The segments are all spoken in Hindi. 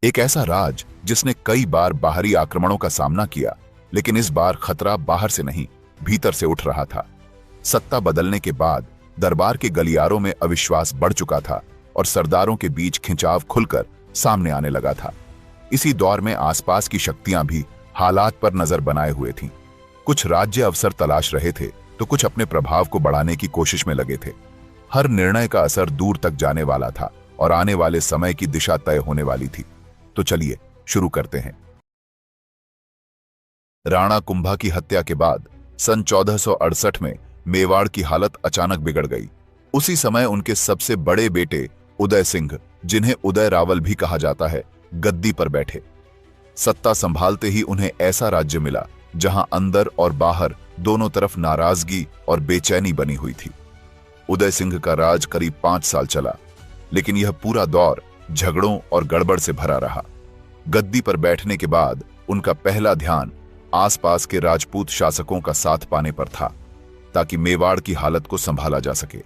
एक ऐसा राज जिसने कई बार बाहरी आक्रमणों का सामना किया, लेकिन इस बार खतरा बाहर से नहीं, भीतर से उठ रहा था। सत्ता बदलने के बाद दरबार के गलियारों में अविश्वास बढ़ चुका था और सरदारों के बीच खिंचाव खुलकर सामने आने लगा था। इसी दौर में आसपास की शक्तियां भी हालात पर नजर बनाए हुए थीं। कुछ राज्य अवसर तलाश रहे थे तो कुछ अपने प्रभाव को बढ़ाने की कोशिश में लगे थे। हर निर्णय का असर दूर तक जाने वाला था और आने वाले समय की दिशा तय होने वाली थी। तो चलिए शुरू करते हैं। राणा कुंभा की हत्या के बाद सन 1468 में मेवाड़ की हालत अचानक बिगड़ गई। उसी समय उनके सबसे बड़े बेटे उदय सिंह, जिन्हें उदय रावल भी कहा जाता है, गद्दी पर बैठे। सत्ता संभालते ही उन्हें ऐसा राज्य मिला जहां अंदर और बाहर दोनों तरफ नाराजगी और बेचैनी बनी हुई थी। उदय सिंह का राज करीब 5 साल चला, लेकिन यह पूरा दौर झगड़ों और गड़बड़ से भरा रहा। गद्दी पर बैठने के बाद उनका पहला ध्यान आसपास के राजपूत शासकों का साथ पाने पर था, ताकि मेवाड़ की हालत को संभाला जा सके।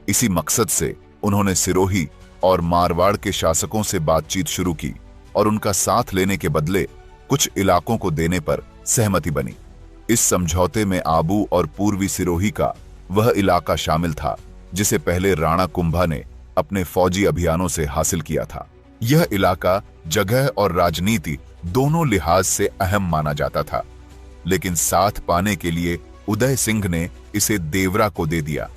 इसी मकसद से उन्होंने सिरोही और मारवाड़ के शासकों से बातचीत शुरू की और उनका साथ लेने के बदले कुछ इलाकों को देने पर सहमति बनी। इस समझौते में आबू और पूर्वी सिरोही का वह इलाका शामिल था जिसे पहले राणा कुंभा ने अपने फौजी अभियानों से हासिल किया था। यह इलाका जगह और राजनीति दोनों लिहाज से अहम माना जाता था, लेकिन साथ पाने के लिए उदय सिंह ने इसे देवरा को दे दिया।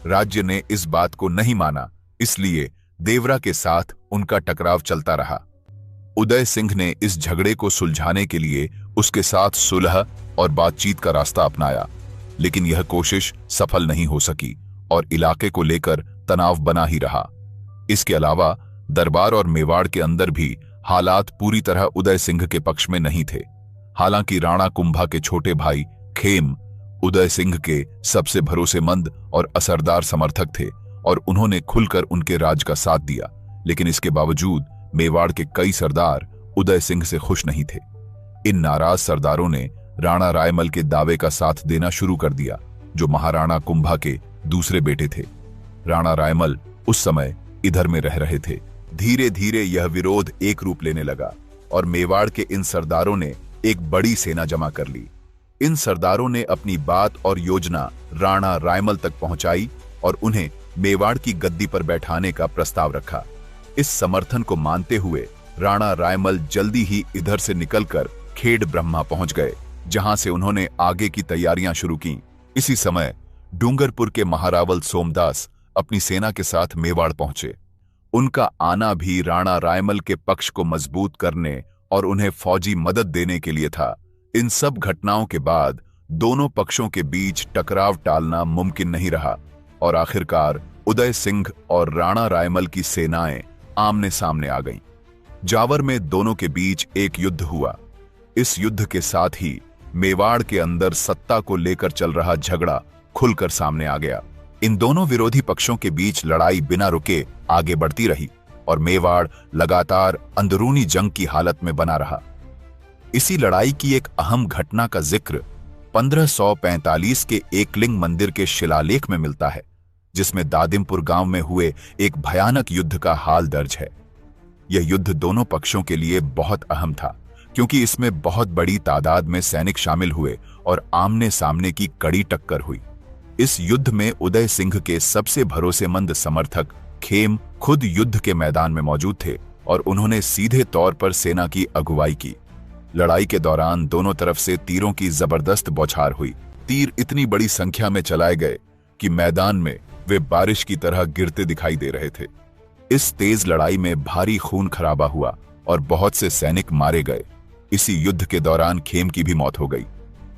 राज्य ने इस बात को नहीं माना, इसलिए देवरा के साथ उनका टकराव चलता रहा। उदय सिंह ने इस झगड़े को सुलझाने के लिए उसके साथ सुलह और बातचीत का रास्ता अपनाया, लेकिन यह कोशिश सफल नहीं हो सकी और इलाके को लेकर तनाव बना ही रहा। इसके अलावा दरबार और मेवाड़ के अंदर भी हालात पूरी तरह उदय सिंह के पक्ष में नहीं थे। हालांकि राणा कुंभा के छोटे भाई खेम उदय सिंह के सबसे भरोसेमंद और असरदार समर्थक थे और उन्होंने खुलकर उनके राज का साथ दिया, लेकिन इसके बावजूद मेवाड़ के कई सरदार उदय सिंह से खुश नहीं थे। इन नाराज सरदारों ने राणा रायमल के दावे का साथ देना शुरू कर दिया, जो महाराणा कुंभा के दूसरे बेटे थे। राणा रायमल उस समय इधर में रह रहे थे। धीरे धीरे यह विरोध एक रूप लेने लगा और मेवाड़ के इन सरदारों ने एक बड़ी सेना जमा कर ली। इन सरदारों ने अपनी बात और योजना राणा रायमल तक पहुंचाई और उन्हें मेवाड़ की गद्दी पर बैठाने का प्रस्ताव रखा। इस समर्थन को मानते हुए राणा रायमल जल्दी ही इधर से निकलकर खेड़ ब्रह्मा पहुंच गए, जहां से उन्होंने आगे की तैयारियां शुरू की। इसी समय डूंगरपुर के महारावल सोमदास अपनी सेना के साथ मेवाड़ पहुंचे। उनका आना भी राणा रायमल के पक्ष को मजबूत करने और उन्हें फौजी मदद देने के लिए था। इन सब घटनाओं के बाद दोनों पक्षों के बीच टकराव टालना मुमकिन नहीं रहा और आखिरकार उदय सिंह और राणा रायमल की सेनाएं आमने सामने आ गईं। जावर में दोनों के बीच एक युद्ध हुआ। इस युद्ध के साथ ही मेवाड़ के अंदर सत्ता को लेकर चल रहा झगड़ा खुलकर सामने आ गया। इन दोनों विरोधी पक्षों के बीच लड़ाई बिना रुके आगे बढ़ती रही और मेवाड़ लगातार अंदरूनी जंग की हालत में बना रहा। इसी लड़ाई की एक अहम घटना का जिक्र 1545 के एकलिंग मंदिर के शिलालेख में मिलता है, जिसमें दादिमपुर गांव में हुए एक भयानक युद्ध का हाल दर्ज है। यह युद्ध दोनों पक्षों के लिए बहुत अहम था, क्योंकि इसमें बहुत बड़ी तादाद में सैनिक शामिल हुए और आमने सामने की कड़ी टक्कर हुई। इस युद्ध में उदय सिंह के सबसे भरोसेमंद समर्थक खेम खुद युद्ध के मैदान में मौजूद थे और उन्होंने सीधे तौर पर सेना की अगुवाई की। लड़ाई के दौरान दोनों तरफ से तीरों की जबरदस्त बौछार हुई। तीर इतनी बड़ी संख्या में चलाए गए कि मैदान में वे बारिश की तरह गिरते दिखाई दे रहे थे। इस तेज लड़ाई में भारी खून खराबा हुआ और बहुत से सैनिक मारे गए। इसी युद्ध के दौरान खेम की भी मौत हो गई।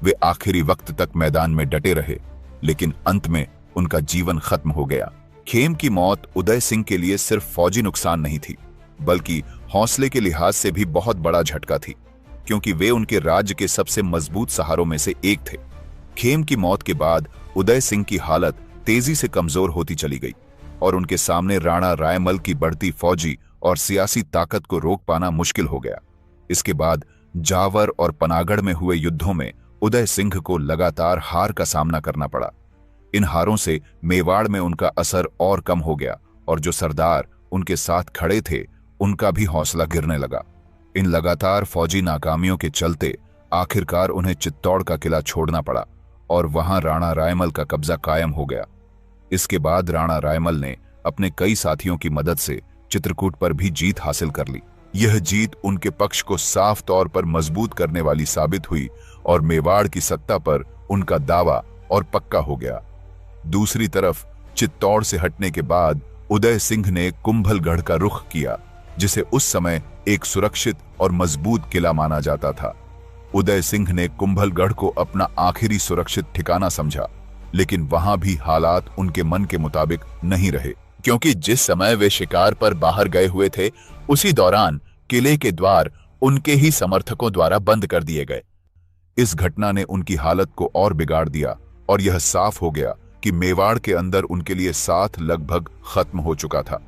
वे आखिरी वक्त तक मैदान में डटे रहे, लेकिन अंत में उनका जीवन खत्म हो गया। खेम की मौत उदय सिंह के लिए सिर्फ फौजी नुकसान नहीं थी, बल्कि हौसले के लिहाज से भी बहुत बड़ा झटका थी, क्योंकि वे उनके राज्य के सबसे मजबूत सहारों में से एक थे। खेम की मौत के बाद उदय सिंह की हालत तेजी से कमजोर होती चली गई और उनके सामने राणा रायमल की बढ़ती फौजी और सियासी ताकत को रोक पाना मुश्किल हो गया। इसके बाद जावर और पनागढ़ में हुए युद्धों में उदय सिंह को लगातार हार का सामना करना पड़ा। इन हारों से मेवाड़ में उनका असर और कम हो गया और जो सरदार उनके साथ खड़े थे उनका भी हौसला गिरने लगा। इन लगातार फौजी नाकामियों के चलते आखिरकार उन्हें चित्तौड़ का किला छोड़ना पड़ा और वहां राणा रायमल का कब्जा कायम हो गया। इसके बाद राणा रायमल ने अपने कई साथियों की मदद से चित्रकूट पर भी जीत हासिल कर ली। यह जीत उनके पक्ष को साफ तौर पर मजबूत करने वाली साबित हुई और मेवाड़ की सत्ता पर उनका दावा और पक्का हो गया। दूसरी तरफ चित्तौड़ से हटने के बाद उदय सिंह ने कुंभलगढ़ का रुख किया, जिसे उस समय एक सुरक्षित और मजबूत किला माना जाता था। उदय सिंह ने कुंभलगढ़ को अपना आखिरी सुरक्षित ठिकाना समझा, लेकिन वहां भी हालात उनके मन के मुताबिक नहीं रहे, क्योंकि जिस समय वे शिकार पर बाहर गए हुए थे उसी दौरान किले के द्वार उनके ही समर्थकों द्वारा बंद कर दिए गए। इस घटना ने उनकी हालत को और बिगाड़ दिया और यह साफ हो गया कि मेवाड़ के अंदर उनके लिए साथ लगभग खत्म हो चुका था।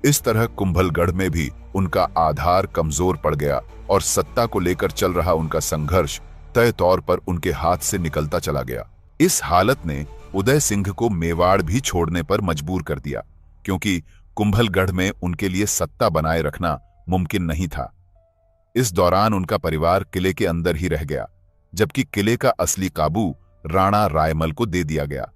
इस तरह कुंभलगढ़ में भी उनका आधार कमजोर पड़ गया और सत्ता को लेकर चल रहा उनका संघर्ष तय तौर पर उनके हाथ से निकलता चला गया। इस हालत ने उदय सिंह को मेवाड़ भी छोड़ने पर मजबूर कर दिया, क्योंकि कुंभलगढ़ में उनके लिए सत्ता बनाए रखना मुमकिन नहीं था। इस दौरान उनका परिवार किले के अंदर ही रह गया, जबकि किले का असली काबू राणा रायमल को दे दिया गया।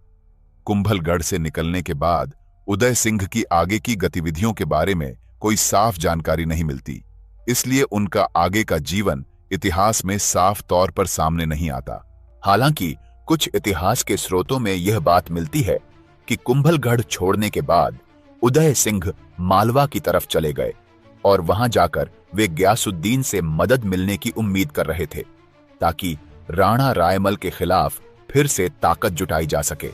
कुंभलगढ़ से निकलने के बाद उदय सिंह की आगे की गतिविधियों के बारे में कोई साफ जानकारी नहीं मिलती, इसलिए उनका आगे का जीवन इतिहास में साफ तौर पर सामने नहीं आता। हालांकि कुछ इतिहास के स्रोतों में यह बात मिलती है कि कुंभलगढ़ छोड़ने के बाद उदय सिंह मालवा की तरफ चले गए और वहां जाकर वे गयासुद्दीन से मदद मिलने की उम्मीद कर रहे थे, ताकि राणा रायमल के खिलाफ फिर से ताकत जुटाई जा सके।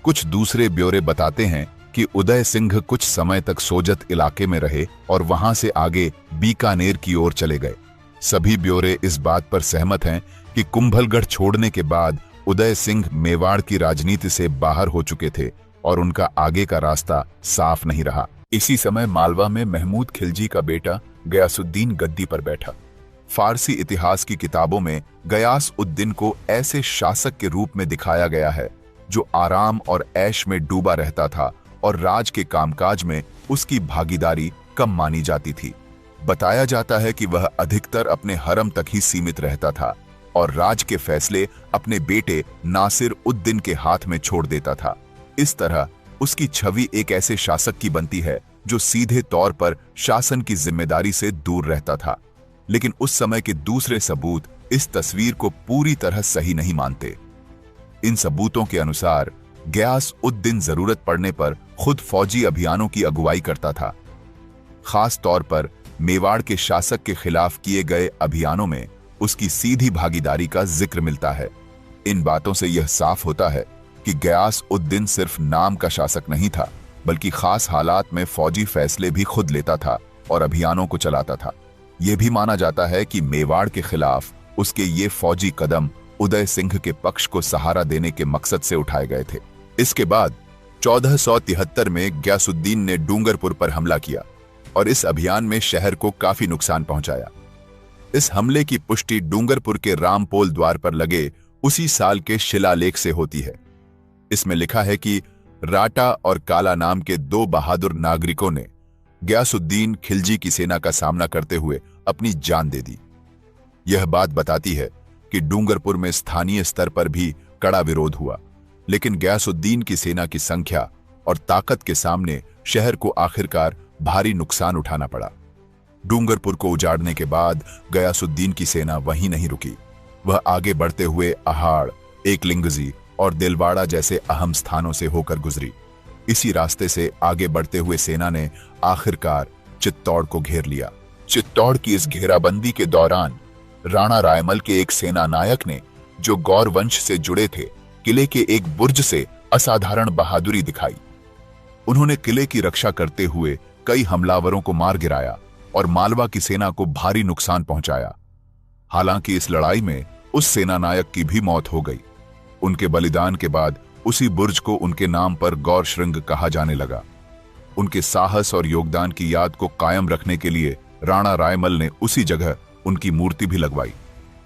कुछ दूसरे ब्यौरे बताते हैं कि उदय सिंह कुछ समय तक सोजत इलाके में रहे और वहां से आगे बीकानेर की ओर चले गए। सभी ब्यौरे इस बात पर सहमत हैं कि कुंभलगढ़ छोड़ने के बाद उदय सिंह मेवाड़ की राजनीति से बाहर हो चुके थे और उनका आगे का रास्ता साफ नहीं रहा। इसी समय मालवा में महमूद खिलजी का बेटा गयासुद्दीन गद्दी पर बैठा। फारसी इतिहास की किताबों में गयास-उद-दीन को ऐसे शासक के रूप में दिखाया गया है जो आराम और ऐश में डूबा रहता था और राज के कामकाज में उसकी भागीदारी कम मानी जाती थी। बताया जाता है कि वह अधिकतर अपने हरम तक ही सीमित रहता था और राज के फैसले अपने बेटे नासिर-उद-दीन के हाथ में छोड़ देता था। इस तरह उसकी छवि एक ऐसे शासक की बनती है जो सीधे तौर पर शासन की जिम्मेदारी से दूर रहता था। लेकिन उस समय के दूसरे सबूत इस तस्वीर को पूरी तरह सही नहीं मानते। इन सबूतों के अनुसार गयास-उद-दीन जरूरत पड़ने पर खुद फौजी अभियानों की अगुवाई करता था। खास तौर पर मेवाड़ के शासक के खिलाफ किए गए अभियानों में उसकी सीधी भागीदारी का जिक्र मिलता है। इन बातों से यह साफ होता है कि गयास-उद-दीन सिर्फ नाम का शासक नहीं था, बल्कि खास हालात में फौजी फैसले भी खुद लेता था और अभियानों को चलाता था। यह भी माना जाता है कि मेवाड़ के खिलाफ उसके ये फौजी कदम उदय सिंह के पक्ष को सहारा देने के मकसद से उठाए गए थे। इसके बाद 1473 में गयासुद्दीन ने डूंगरपुर पर हमला किया और इस अभियान में शहर को काफी नुकसान पहुंचाया। इस हमले की पुष्टि डूंगरपुर के रामपोल द्वार पर लगे उसी साल के शिलालेख से होती है। इसमें लिखा है कि राटा और काला नाम के दो बहादुर नागरिकों ने गयासुद्दीन खिलजी की सेना का सामना करते हुए अपनी जान दे दी। यह बात बताती है कि डूंगरपुर में स्थानीय स्तर पर भी कड़ा विरोध हुआ, लेकिन गयासुद्दीन की सेना की संख्या और ताकत के सामने शहर को आखिरकार भारी नुकसान उठाना पड़ा। डूंगरपुर को उजाड़ने के बाद गयासुद्दीन की सेना वहीं नहीं रुकी। वह आगे बढ़ते हुए अहाड़, एकलिंगजी और दिलवाड़ा जैसे अहम स्थानों से होकर गुजरी। इसी रास्ते से आगे बढ़ते हुए सेना ने आखिरकार चित्तौड़ को घेर लिया। चित्तौड़ की इस घेराबंदी के दौरान राणा रायमल के एक सेना नायक ने, जो गौर वंश से जुड़े थे, किले के एक बुर्ज से असाधारण बहादुरी दिखाई। उन्होंने किले की रक्षा करते हुए कई हमलावरों को मार गिराया और मालवा की सेना को भारी नुकसान पहुंचाया। हालांकि इस लड़ाई में उस सेना नायक की भी मौत हो गई। उनके बलिदान के बाद उसी बुर्ज को उनके नाम पर गौर श्रृंग कहा जाने लगा। उनके साहस और योगदान की याद को कायम रखने के लिए राणा रायमल ने उसी जगह उनकी मूर्ति भी लगवाई।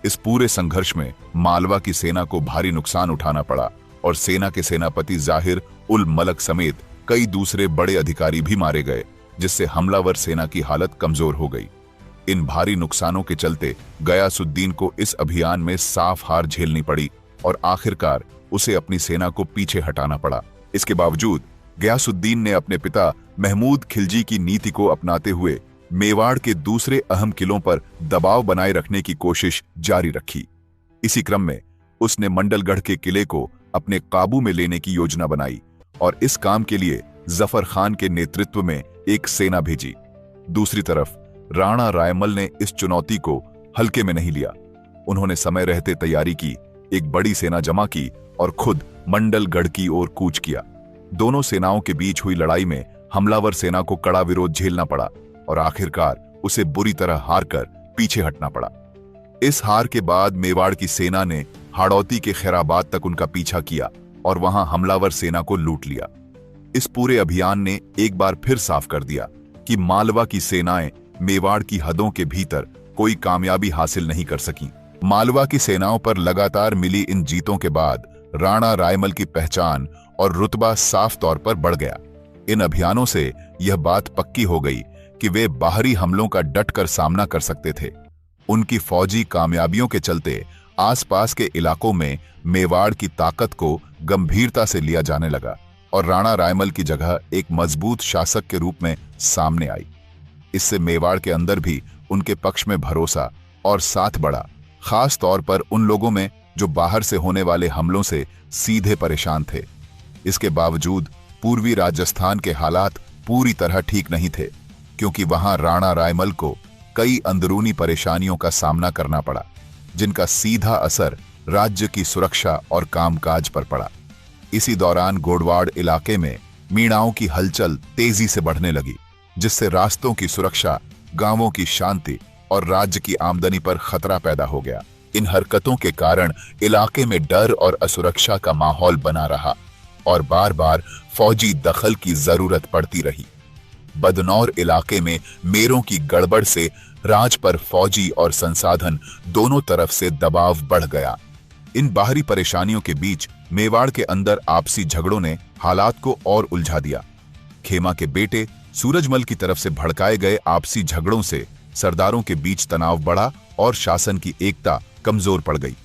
इस पूरे संघर्ष में मालवा की सेना को भारी नुकसान उठाना पड़ा और सेना के सेनापति जाहिर उल मलक समेत कई दूसरे बड़े अधिकारी भी मारे गए, जिससे हमलावर सेना की हालत कमजोर हो गई। इन भारी नुकसानों के चलते गयासुद्दीन को इस अभियान में साफ हार झेलनी पड़ी और आखिरकार उसे अपनी सेना को पीछे हटाना पड़ा। इसके बावजूद गयासुद्दीन ने अपने पिता महमूद खिलजी की नीति को अपनाते हुए मेवाड़ के दूसरे अहम किलों पर दबाव बनाए रखने की कोशिश जारी रखी। इसी क्रम में उसने मंडलगढ़ के किले को अपने काबू में लेने की योजना बनाई और इस काम के लिए जफर खान के नेतृत्व में एक सेना भेजी। दूसरी तरफ राणा रायमल ने इस चुनौती को हल्के में नहीं लिया। उन्होंने समय रहते तैयारी की, एक बड़ी सेना जमा की और खुद मंडलगढ़ की ओर कूच किया। दोनों सेनाओं के बीच हुई लड़ाई में हमलावर सेना को कड़ा विरोध झेलना पड़ा और आखिरकार उसे बुरी तरह हार कर पीछे हटना पड़ा। इस हार के बाद मेवाड़ की सेना ने हाड़ौती के खैराबाद तक उनका पीछा किया और वहां हमलावर सेना को लूट लिया। इस पूरे अभियान ने एक बार फिर साफ कर दिया कि मालवा की सेनाएं मेवाड़ की हदों के भीतर कोई कामयाबी हासिल नहीं कर सकीं। मालवा की सेनाओं पर लगातार मिली इन जीतों के बाद राणा रायमल की पहचान और रुतबा साफ तौर पर बढ़ गया। इन अभियानों से यह बात पक्की हो गई कि वे बाहरी हमलों का डटकर सामना कर सकते थे। उनकी फौजी कामयाबियों के चलते आसपास के इलाकों में मेवाड़ की ताकत को गंभीरता से लिया जाने लगा और राणा रायमल की जगह एक मजबूत शासक के रूप में सामने आई। इससे मेवाड़ के अंदर भी उनके पक्ष में भरोसा और साथ बढ़ा, खास तौर पर उन लोगों में जो बाहर से होने वाले हमलों से सीधे परेशान थे। इसके बावजूद पूर्वी राजस्थान के हालात पूरी तरह ठीक नहीं थे, क्योंकि वहां राणा रायमल को कई अंदरूनी परेशानियों का सामना करना पड़ा, जिनका सीधा असर राज्य की सुरक्षा और कामकाज पर पड़ा। इसी दौरान गोडवाड़ इलाके में मीणाओं की हलचल तेजी से बढ़ने लगी, जिससे रास्तों की सुरक्षा, गांवों की शांति और राज्य की आमदनी पर खतरा पैदा हो गया। इन हरकतों के कारण इलाके में डर और असुरक्षा का माहौल बना रहा और बार बार फौजी दखल की जरूरत पड़ती रही। बदनौर इलाके में मेरों की गड़बड़ से राज पर फौजी और संसाधन दोनों तरफ से दबाव बढ़ गया। इन बाहरी परेशानियों के बीच मेवाड़ के अंदर आपसी झगड़ों ने हालात को और उलझा दिया। खेमा के बेटे सूरजमल की तरफ से भड़काए गए आपसी झगड़ों से सरदारों के बीच तनाव बढ़ा और शासन की एकता कमजोर पड़ गई।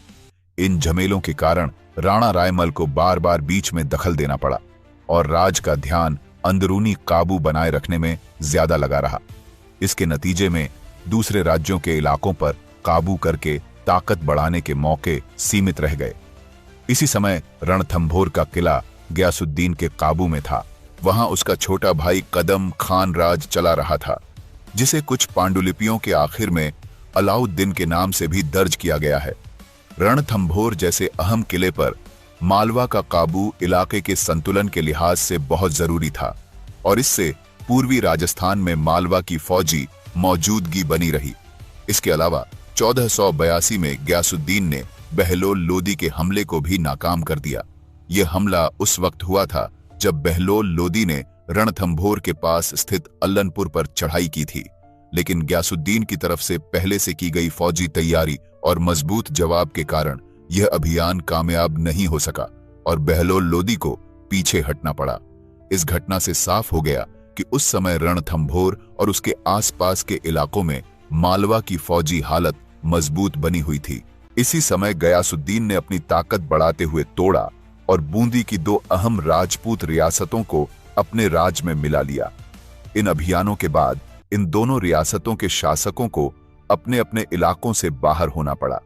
इन झमेलों के कारण राणा रायमल को बार बार बीच में दखल देना पड़ा और राज का ध्यान अंदरूनी काबू बनाए रखने में ज्यादा लगा रहा। इसके नतीजे में दूसरे राज्यों के इलाकों पर काबू करके ताकत बढ़ाने के मौके सीमित रह गए। इसी समय रणथंभोर का किला गयासुद्दीन के काबू में था। वहां उसका छोटा भाई कदम खान राज चला रहा था, जिसे कुछ पांडुलिपियों के आखिर में अलाउद्दीन के नाम से भी दर्ज किया गया है। रणथंभोर जैसे अहम किले पर मालवा का काबू इलाके के संतुलन के लिहाज से बहुत जरूरी था और इससे पूर्वी राजस्थान में मालवा की फौजी मौजूदगी बनी रही। इसके अलावा 1482 में गयासुद्दीन ने बहलोल लोदी के हमले को भी नाकाम कर दिया। यह हमला उस वक्त हुआ था जब बहलोल लोदी ने रणथंभोर के पास स्थित अल्लनपुर पर चढ़ाई की थी, लेकिन गयासुद्दीन की तरफ से पहले से की गई फौजी तैयारी और मजबूत जवाब के कारण यह अभियान कामयाब नहीं हो सका और बहलोल लोदी को पीछे हटना पड़ा। इस घटना से साफ हो गया कि उस समय रणथंभोर और उसके आसपास के इलाकों में मालवा की फौजी हालत मजबूत बनी हुई थी। इसी समय गयासुद्दीन ने अपनी ताकत बढ़ाते हुए तोड़ा और बूंदी की दो अहम राजपूत रियासतों को अपने राज में मिला लिया। इन अभियानों के बाद इन दोनों रियासतों के शासकों को अपने अपने इलाकों से बाहर होना पड़ा।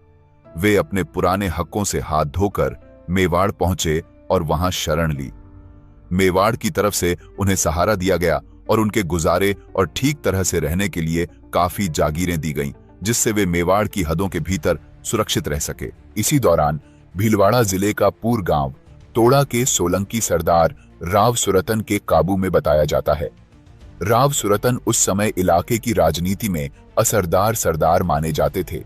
वे अपने पुराने हकों से हाथ धोकर मेवाड़ पहुंचे और वहां शरण ली। मेवाड़ की तरफ से उन्हें सहारा दिया गया और उनके गुजारे और ठीक तरह से रहने के लिए काफी जागीरें दी गईं, जिससे वे मेवाड़ की हदों के भीतर सुरक्षित रह सके। इसी दौरान भीलवाड़ा जिले का पूर गांव तोड़ा के सोलंकी सरदार राव सुरतन के काबू में बताया जाता है। राव सुरतन उस समय इलाके की राजनीति में असरदार सरदार माने जाते थे,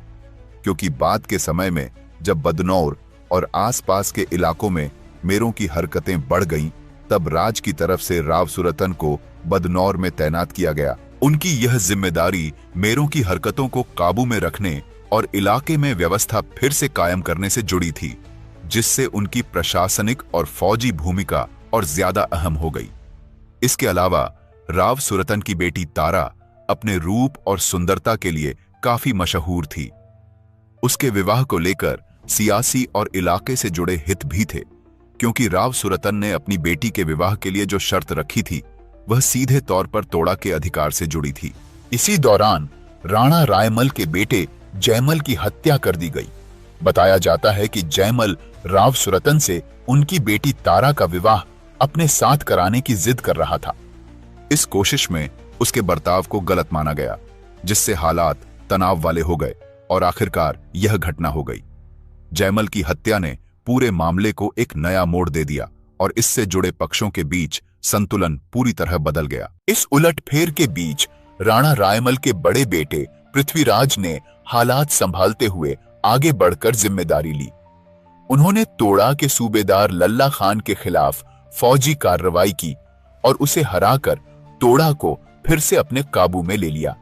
क्योंकि बाद के समय में जब बदनौर और आसपास के इलाकों में मेरों की हरकतें बढ़ गईं, तब राज की तरफ से राव सुरतन को बदनौर में तैनात किया गया। उनकी यह जिम्मेदारी मेरों की हरकतों को काबू में रखने और इलाके में व्यवस्था फिर से कायम करने से जुड़ी थी, जिससे उनकी प्रशासनिक और फौजी भूमिका और ज्यादा अहम हो गई। इसके अलावा राव सुरतन की बेटी तारा अपने रूप और सुंदरता के लिए काफी मशहूर थी। उसके विवाह को लेकर सियासी और इलाके से जुड़े हित भी थे, क्योंकि राव सुरतन ने अपनी बेटी के विवाह के लिए जो शर्त रखी थी वह सीधे तौर पर तोड़ा के अधिकार से जुड़ी थी। इसी दौरान राणा रायमल के बेटे जयमल की हत्या कर दी गई। बताया जाता है कि जयमल राव सुरतन से उनकी बेटी तारा का विवाह अपने साथ कराने की जिद कर रहा था। इस कोशिश में उसके बर्ताव को गलत माना गया, जिससे हालात तनाव वाले हो गए और आखिरकार यह घटना हो गई। जयमल की हत्या ने पूरे मामले को एक नया मोड़ दे दिया और इससे जुड़े पक्षों के बीच संतुलन पूरी तरह बदल गया। इस उलटफेर के बीच राणा रायमल के बड़े बेटे पृथ्वीराज ने हालात संभालते हुए आगे बढ़कर जिम्मेदारी ली। उन्होंने तोड़ा के सूबेदार लल्ला खान के खिलाफ फौजी कार्रवाई की और उसे हराकर तोड़ा को फिर से अपने काबू में ले लिया।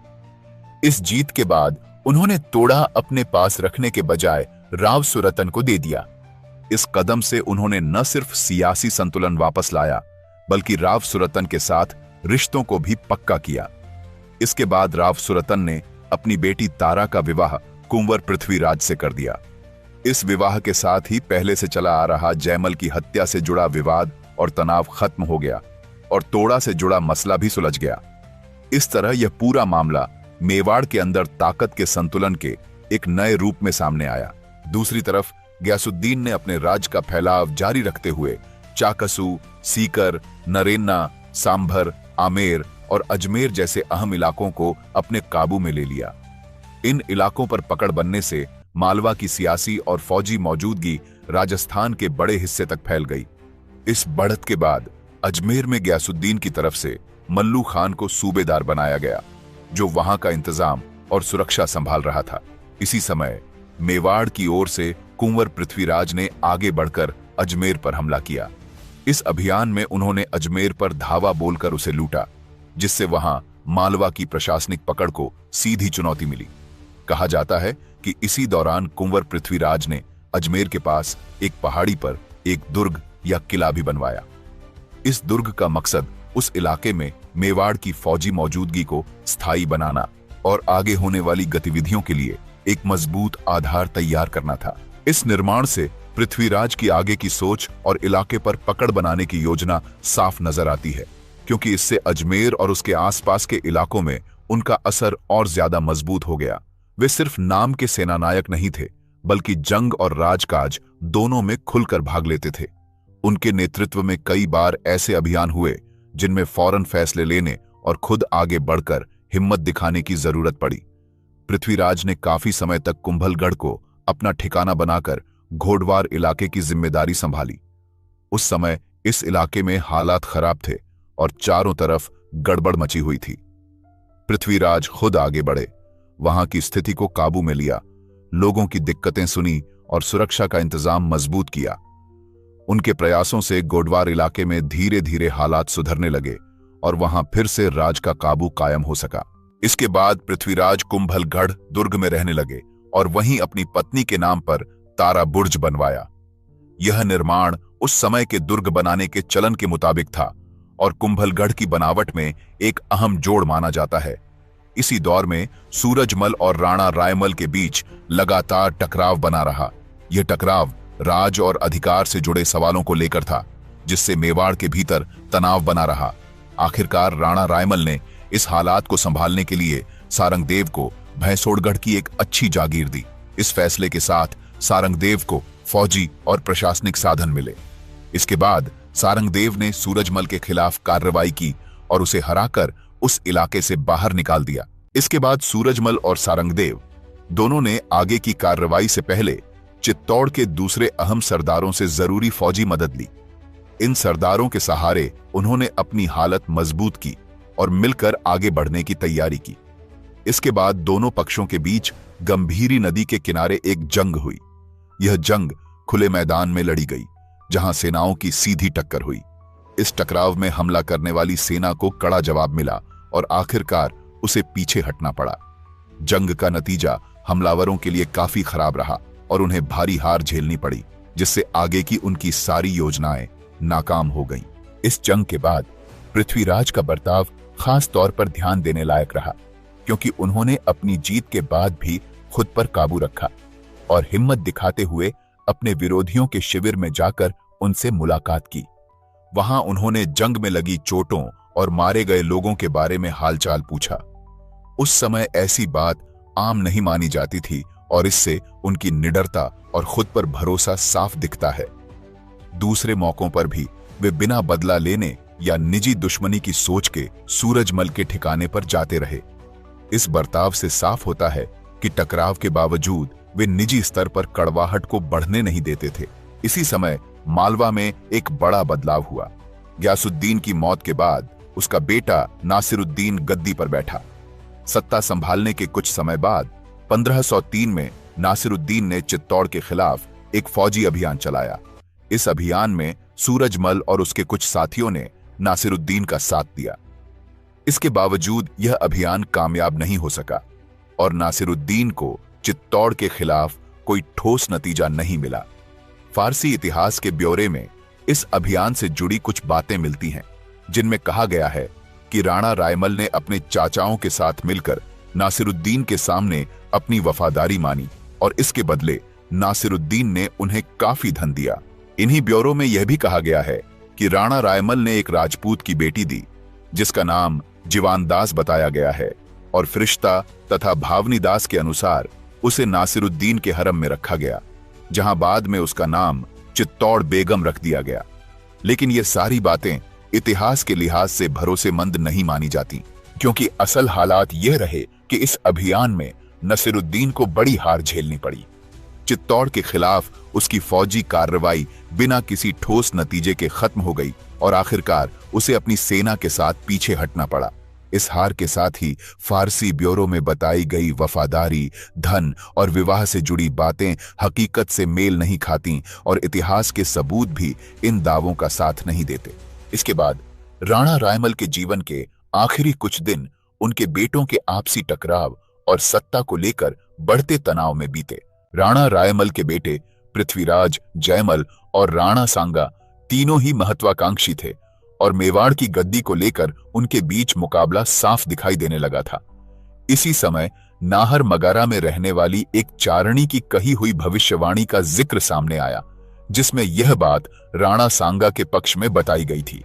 इस जीत के बाद उन्होंने तोड़ा अपने पास रखने के बजाय राव सुरतन को दे दिया। इस कदम से उन्होंने न सिर्फ सियासी संतुलन वापस लाया, बल्कि राव सुरतन के साथ रिश्तों को भी पक्का किया। इसके बाद राव सुरतन ने अपनी बेटी तारा का विवाह कुंवर पृथ्वीराज से कर दिया। इस विवाह के साथ ही पहले से चला आ रहा जयमल की हत्या से जुड़ा विवाद और तनाव खत्म हो गया और तोड़ा से जुड़ा मसला भी सुलझ गया। इस तरह यह पूरा मामला मेवाड़ के अंदर ताकत के संतुलन के एक नए रूप में सामने आया। दूसरी तरफ गयासुद्दीन ने अपने राज का फैलाव जारी रखते हुए चाकसू, सीकर, नरेन्ना, सांभर, आमेर और अजमेर जैसे अहम इलाकों को अपने काबू में ले लिया। इन इलाकों पर पकड़ बनने से मालवा की सियासी और फौजी मौजूदगी राजस्थान के बड़े हिस्से तक फैल गई। इस बढ़त के बाद अजमेर में गयासुद्दीन की तरफ से मल्लू खान को सूबेदार बनाया गया, जो वहां का इंतजाम और सुरक्षा संभाल रहा था। इसी समय मेवाड़ की ओर से कुंवर पृथ्वीराज ने आगे बढ़कर अजमेर पर हमला किया। इस अभियान में उन्होंने अजमेर पर धावा बोलकर उसे लूटा, जिससे वहां मालवा की प्रशासनिक पकड़ को सीधी चुनौती मिली। कहा जाता है कि इसी दौरान कुंवर पृथ्वीराज ने अजमेर के पास एक पहाड़ी पर एक दुर्ग या किला भी बनवाया। इस दुर्ग का मकसद उस इलाके में मेवाड़ की फौजी मौजूदगी को स्थायी बनाना और आगे होने वाली गतिविधियों के लिए एक मजबूत आधार तैयार करना था। इस निर्माण से पृथ्वीराज की आगे की सोच और इलाके पर पकड़ बनाने की योजना साफ नजर आती है, क्योंकि इससे अजमेर और उसके आसपास के इलाकों में उनका असर और ज्यादा मजबूत हो गया। वे सिर्फ नाम के सेनानायक नहीं थे, बल्कि जंग और राजकाज दोनों में खुलकर भाग लेते थे। उनके नेतृत्व में कई बार ऐसे अभियान हुए जिनमें फौरन फैसले लेने और खुद आगे बढ़कर हिम्मत दिखाने की जरूरत पड़ी। पृथ्वीराज ने काफी समय तक कुंभलगढ़ को अपना ठिकाना बनाकर घोड़वार इलाके की जिम्मेदारी संभाली। उस समय इस इलाके में हालात खराब थे और चारों तरफ गड़बड़ मची हुई थी। पृथ्वीराज खुद आगे बढ़े, वहां की स्थिति को काबू में लिया, लोगों की दिक्कतें सुनी और सुरक्षा का इंतजाम मजबूत किया। उनके प्रयासों से गोडवार इलाके में धीरे धीरे हालात सुधरने लगे और वहां फिर से राज का काबू कायम हो सका। इसके बाद पृथ्वीराज कुंभलगढ़ दुर्ग में रहने लगे और वहीं अपनी पत्नी के नाम पर तारा बुर्ज बनवाया। यह निर्माण उस समय के दुर्ग बनाने के चलन के मुताबिक था और कुंभलगढ़ की बनावट में एक अहम जोड़ माना जाता है। इसी दौर में सूरजमल और राणा रायमल के बीच लगातार टकराव बना रहा। यह टकराव राज और अधिकार से जुड़े सवालों को लेकर था, जिससे मेवाड़ के भीतर तनाव बना रहा। आखिरकार राणा रायमल ने इस हालात को संभालने के लिए सारंगदेव को भैंसोड़गढ़ की एक अच्छी जागीर दी। इस फैसले के साथ सारंगदेव को फौजी और प्रशासनिक साधन मिले। इसके बाद सारंगदेव ने सूरजमल के खिलाफ कार्रवाई की और उसे हराकर उस इलाके से बाहर निकाल दिया। इसके बाद सूरजमल और सारंगदेव दोनों ने आगे की कार्रवाई से पहले चित्तौड़ के दूसरे अहम सरदारों से जरूरी फौजी मदद ली। इन सरदारों के सहारे उन्होंने अपनी हालत मजबूत की और मिलकर आगे बढ़ने की तैयारी की। इसके बाद दोनों पक्षों के बीच गंभीरी नदी के किनारे एक जंग हुई। यह जंग खुले मैदान में लड़ी गई, जहां सेनाओं की सीधी टक्कर हुई। इस टकराव में हमला करने वाली सेना को कड़ा जवाब मिला और आखिरकार उसे पीछे हटना पड़ा। जंग का नतीजा हमलावरों के लिए काफी खराब रहा और उन्हें भारी हार झेलनी पड़ी, जिससे आगे की उनकी सारी योजनाएं नाकाम हो गईं। इस जंग के बाद पृथ्वीराज का बर्ताव खास तौर पर ध्यान देने लायक रहा। क्योंकि उन्होंने अपनी जीत के बाद भी खुद पर काबू रखा और हिम्मत दिखाते हुए अपने विरोधियों के शिविर में जाकर उनसे मुलाकात की। वहां उन्होंने जंग में लगी चोटों और मारे गए लोगों के बारे में हालचाल पूछा। उस समय ऐसी बात आम नहीं मानी जाती थी और इससे उनकी निडरता और खुद पर भरोसा साफ दिखता है। दूसरे मौकों पर भी वे बिना बदला लेने या निजी दुश्मनी की सोच के सूरजमल के ठिकाने पर जाते रहे। इस बर्ताव से साफ होता है कि टकराव के बावजूद वे निजी स्तर पर कड़वाहट को बढ़ने नहीं देते थे। इसी समय मालवा में एक बड़ा बदलाव हुआ। गयासुद्दीन की मौत के बाद उसका बेटा नासिरुद्दीन गद्दी पर बैठा। सत्ता संभालने के कुछ समय बाद 1503 में नासिरुद्दीन ने चित्तौड़ के खिलाफ एक फौजी अभियान चलाया। इस अभियान में सूरजमल और उसके कुछ साथियों ने नासिरुद्दीन का साथ दिया। इसके बावजूद यह अभियान कामयाब नहीं हो सका और नासिरुद्दीन को चित्तौड़ के खिलाफ कोई ठोस नतीजा नहीं मिला। फारसी इतिहास के ब्यौरे में इस अभियान से जुड़ी कुछ बातें मिलती हैं, जिनमें कहा गया है कि राणा रायमल ने अपने चाचाओं के साथ मिलकर नासिरुद्दीन के सामने अपनी वफादारी मानी और इसके बदले नासिरुद्दीन ने उन्हें काफी धन दिया। इन्हीं ब्यौरों में यह भी कहा गया है कि राणा रायमल ने एक राजपूत की बेटी दी, जिसका नाम जीवानदास बताया गया है, और फरिश्ता तथा भावनी दास के अनुसार उसे नासिरुद्दीन के हरम में रखा गया, जहां बाद में उसका नाम चित्तौड़ बेगम रख दिया गया। लेकिन ये सारी बातें इतिहास के लिहाज से भरोसेमंद नहीं मानी जाती, क्योंकि असल हालात यह रहे कि इस अभियान में नासिरुद्दीन को बड़ी हार झेलनी पड़ी। चित्तौड़ के खिलाफ उसकी फौजी कार्रवाई बिना किसी ठोस नतीजे के खत्म हो गई और आखिरकार उसे अपनी सेना के साथ पीछे हटना पड़ा। इस हार के साथ ही फारसी ब्यूरो में बताई गई वफादारी, धन और विवाह से जुड़ी बातें हकीकत से मेल नहीं खाती और इतिहास के सबूत भी इन दावों का साथ नहीं देते। इसके बाद राणा रायमल के जीवन के आखिरी कुछ दिन उनके बेटों के आपसी टकराव और सत्ता को लेकर बढ़ते तनाव में बीते। राणा रायमल के बेटे पृथ्वीराज, जयमल और राणा सांगा तीनों ही महत्वाकांक्षी थे और मेवाड़ की गद्दी को लेकर उनके बीच मुकाबला साफ दिखाई देने लगा था। इसी समय नाहर मगारा में रहने वाली एक चारणी की कही हुई भविष्यवाणी का जिक्र सामने आया, जिसमें यह बात राणा सांगा के पक्ष में बताई गई थी।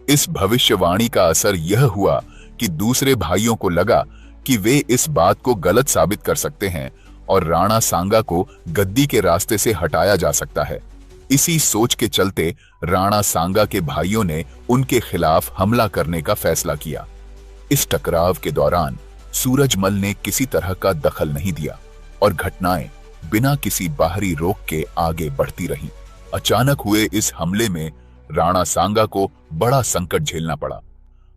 इस भविष्यवाणी का असर यह हुआ कि दूसरे भाइयों को लगा कि वे इस बात को गलत साबित कर सकते हैं और राणा सांगा को गद्दी के रास्ते से हटाया जा सकता है। इसी सोच के चलते राणा सांगा के भाइयों ने उनके खिलाफ हमला करने का फैसला किया। इस टकराव के दौरान सूरजमल ने किसी तरह का दखल नहीं दिया और घटनाएं बिना किसी बाहरी रोक के आगे बढ़ती रहीं। अचानक हुए इस हमले में राणा सांगा को बड़ा संकट झेलना पड़ा।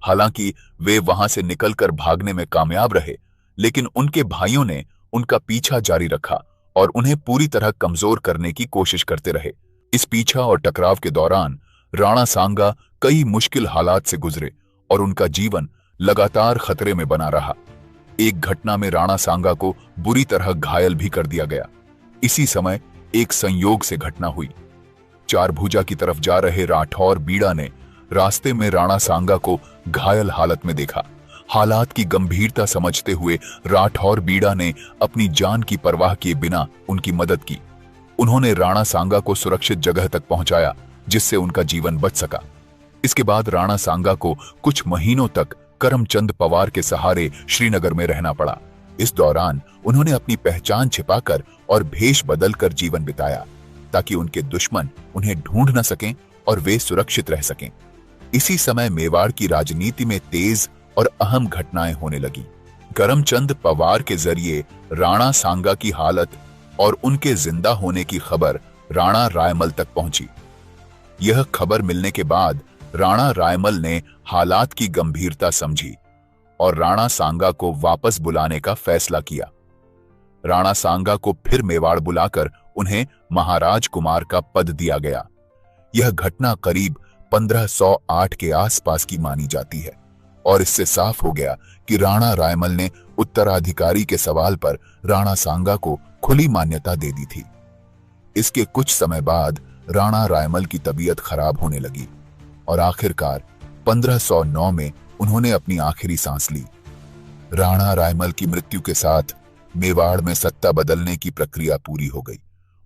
हालांकि वे वहां से निकलकर भागने में कामयाब रहे, लेकिन उनके भाइयों ने उनका पीछा जारी रखा और उन्हें पूरी तरह कमजोर करने की कोशिश करते रहे। इस पीछा और टकराव के दौरान राणा सांगा कई मुश्किल हालात से गुजरे और उनका जीवन लगातार खतरे में बना रहा। एक घटना में राणा सांगा को बुरी तरह घायल भी कर दिया गया। इसी समय एक संयोग से घटना हुई। चारभुजा की तरफ जा रहे राठौर बीड़ा ने रास्ते में राणा सांगा को घायल हालत में देखा। हालात की गंभीरता समझते हुए राठौर बीड़ा ने अपनी जान की परवाह किए बिना उनकी मदद की। उन्होंने राणा सांगा को सुरक्षित जगह तक पहुंचाया, जिससे उनका जीवन बच सका। इसके बाद राणा सांगा को कुछ महीनों तक करमचंद पवार के सहारे श्रीनगर में रहना पड़ा। इस दौरान उन्होंने अपनी पहचान छिपाकर और भेष बदलकर जीवन बिताया, ताकि उनके दुश्मन उन्हें ढूंढ न सकें और वे सुरक्षित रह सकें। इसी समय मेवाड़ की राजनीति में तेज और अहम घटनाएं होने लगी। करमचंद पवार के जरिए राणा सांगा की हालत और उनके जिंदा होने की खबर राणा रायमल तक पहुंची। यह खबर मिलने के बाद राणा रायमल ने हालात की गंभीरता समझी और राणा सांगा को वापस बुलाने का फैसला किया। राणा सांगा को फिर मेवाड़ बुलाकर उन्हें महाराज कुमार का पद दिया गया। यह घटना करीब 1508 के आसपास की मानी जाती है और इससे साफ हो गया कि राणा रायमल ने उत्तराधिकारी के सवाल पर राणा सांगा को खुली मान्यता दे दी थी। इसके कुछ समय बाद राणा रायमल की तबीयत खराब होने लगी और आखिरकार 1509 में उन्होंने अपनी आखिरी सांस ली। राणा रायमल की मृत्यु के साथ मेवाड़ में सत्ता बदलने की प्रक्रिया पूरी हो गई।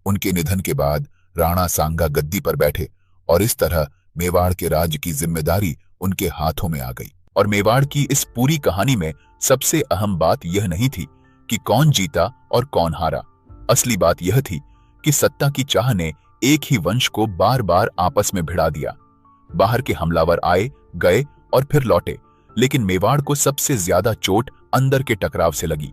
उनके निधन के बाद राणा सांगा गद्दी पर बैठे और इस तरह मेवाड़ के राज्य की जिम्मेदारी उनके हाथों में आ गई। और मेवाड़ की इस पूरी कहानी में सबसे अहम बात यह नहीं थी कि कौन जीता और कौन हारा। असली बात यह थी कि सत्ता की चाह ने एक ही वंश को बार बार आपस में भिड़ा दिया। बाहर के हमलावर आए गए और फिर लौटे, लेकिन मेवाड़ को सबसे ज्यादा चोट अंदर के टकराव से लगी।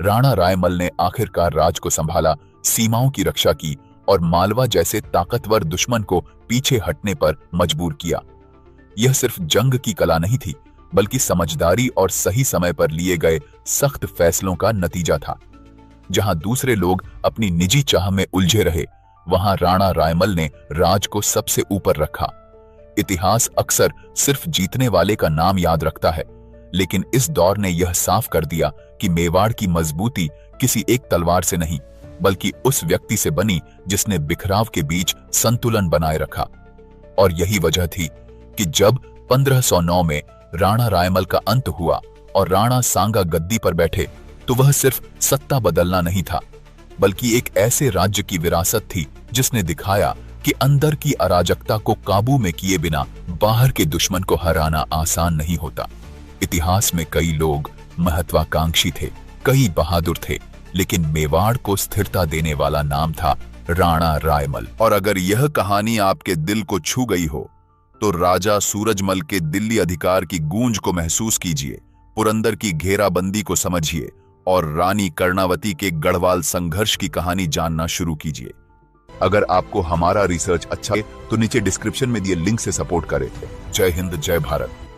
राणा रायमल ने आखिरकार राज को संभाला, सीमाओं की रक्षा की और मालवा जैसे ताकतवर दुश्मन को पीछे हटने पर मजबूर किया। यह सिर्फ जंग की कला नहीं थी, बल्कि समझदारी और सही समय पर लिए गए सख्त फैसलों का नतीजा था। जहां दूसरे लोग अपनी निजी चाह में उलझे रहे, वहां राणा रायमल ने राज को सबसे ऊपर रखा। इतिहास अक्सर सिर्फ जीतने वाले का नाम याद रखता है, लेकिन इस दौर ने यह साफ कर दिया कि मेवाड़ की मजबूती किसी एक तलवार से नहीं, बल्कि उस व्यक्ति से बनी जिसने बिखराव के बीच संतुलन बनाए रखा। और यही वजह थी कि जब 1509 में राणा रायमल का अंत हुआ और राणा सांगा गद्दी पर बैठे, तो वह सिर्फ सत्ता बदलना नहीं था, बल्कि एक ऐसे राज्य की विरासत थी जिसने दिखाया कि अंदर की अराजकता को काबू में किए बिना बाहर के दुश्मन को हराना आसान नहीं होता। इतिहास में कई लोग महत्वाकांक्षी थे, कई बहादुर थे, लेकिन मेवाड़ को स्थिरता देने वाला नाम था राणा रायमल। और अगर यह कहानी आपके दिल को छू गई हो, तो राजा सूरजमल के दिल्ली अधिकार की गूंज को महसूस कीजिए, पुरंदर की घेराबंदी को समझिए और रानी कर्णावती के गढ़वाल संघर्ष की कहानी जानना शुरू कीजिए। अगर आपको हमारा रिसर्च अच्छा है तो नीचे डिस्क्रिप्शन में दिए लिंक से सपोर्ट करें। जय हिंद, जय भारत।